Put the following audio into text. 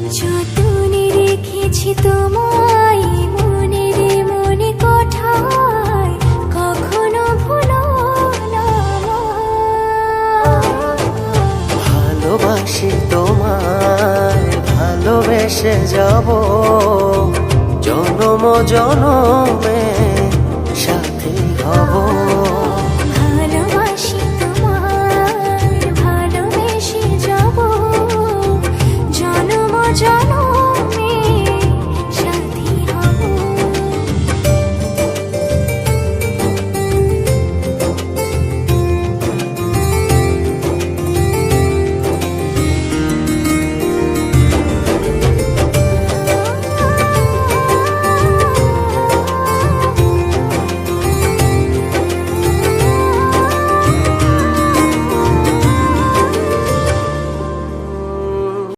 যতনে রেখেছি তোমায় মনের মনে কোঠায়, কখনো ভুলো না আমায়। ভালোবাসি তোমায়, ভালোবেসে যাব জনম জনমে।